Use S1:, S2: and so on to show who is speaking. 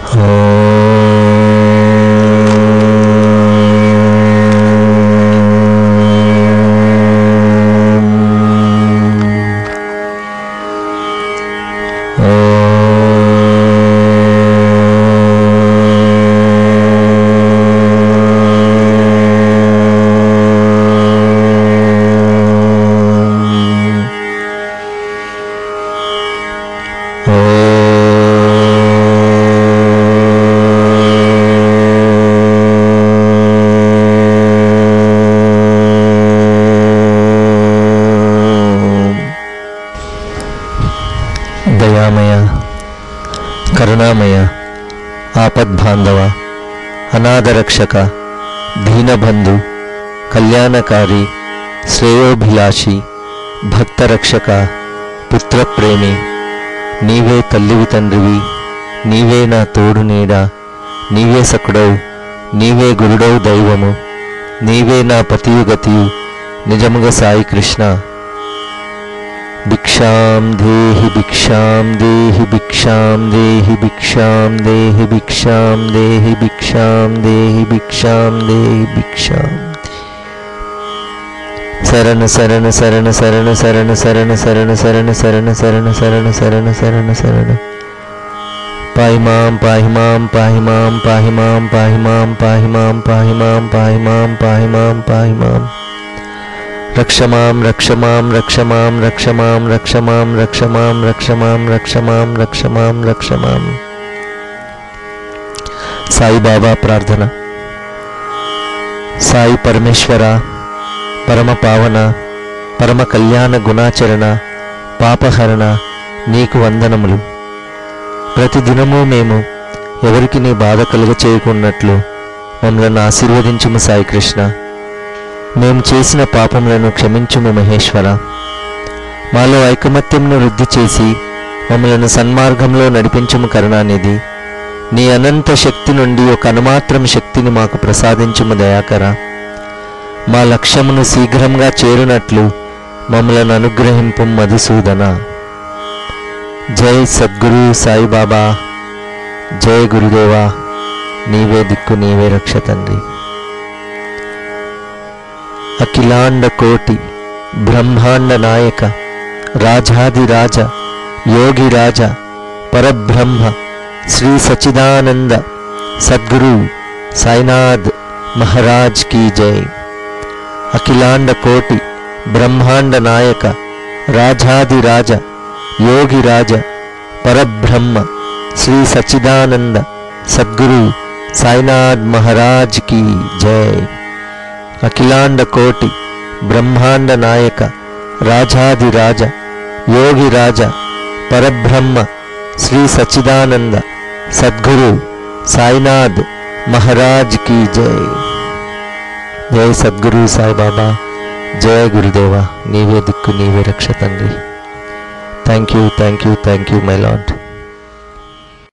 S1: దయామయ, కరుణామయ, ఆపద్బాంధవ, అనాథరక్షక, దీనబంధు, కళ్యాణకారి, శ్రేయోభిలాషి, భక్తరక్షక, పుత్రప్రేమి, నీవే తల్లివి తండ్రివి, నీవే నా తోడు నీడ, నీవే సకుడవు, నీవే గురుడవు దైవము, నీవే నా పతియు గతియు, నిజముగా సాయి కృష్ణ. భిక్షాం దేహి భిక్షాం దేహి భిక్షాం దేహి భిక్షాం దేహి భిక్షాం దేహి భిక్షాం దేహి భిక్షాం దేహి భిక్షాం. శరణ శరణ శరణ శరణ శరణ శరణ శరణ శరణ శరణ శరణ శరణ శరణ శరణ శరణ. పాహి మాం పాహి మాం పాహి మాం పాహి మాం పాహి మాం పాహి మాం పాహి మాం పాహి మాం పాహి మాం పాహి మాం. రక్షమాం రక్షమాం రక్షమాం రక్షమాం రక్షమాం రక్షమాం రక్షమాం రక్షమాం రక్షమాం రక్షమాం. సాయిబాబా ప్రార్థన. సాయి పరమేశ్వర, పరమ పావన, పరమ కళ్యాణ గుణాచరణ, పాపహరణ, నీకు వందనములు. ప్రతిదినము మేము ఎవరికి నీ బాధ కలుగ చేయకున్నట్లు మమ్మల్ని ఆశీర్వదించుము సాయి కృష్ణ. మేము చేసిన పాపములను క్షమించుము మహేశ్వర. మాలో ఐకమత్యంను వృద్ధి చేసి మమ్మలను సన్మార్గంలో నడిపించుము కరుణానిధి. నీ అనంత శక్తి నుండి ఒక అనుమాత్రం శక్తిని మాకు ప్రసాదించుము దయాకర. మా లక్ష్యమును శీఘ్రంగా చేరునట్లు మమ్మలను అనుగ్రహింపు మధుసూదన. జై సద్గురు సాయిబాబా, జయ గురుదేవా, నీవే దిక్కు నీవే రక్ష తండ్రి. అఖిలాండ కోటి బ్రహ్మాండ నాయక, రాజాదిరాజ, యోగిరాజ, పరబ్రహ్మ, శ్రీ సచిదానంద సద్గురు సాయినాథ్ మహారాజ్ కీ జై. అఖిలాండ కోటి బ్రహ్మాండ నాయక, రాజాదిరాజ, యోగిరాజ, పరబ్రహ్మ, శ్రీ సచిదానంద సద్గురు సాయినాథ్ మహారాజ్ కీ జై. అఖిలాండ కోటి బ్రహ్మాండ నాయక, రాజాదిరాజ, యోగిరాజ, పరబ్రహ్మ, శ్రీ సచిదానంద సద్గురు సాయినాథ్ మహారాజ్ కీ జై. జై సద్గురు సాయిబాబా, జయ గురుదేవా, నీవే దిక్కు నీవే రక్ష తండ్రి. Thank you, thank you, thank you my lord.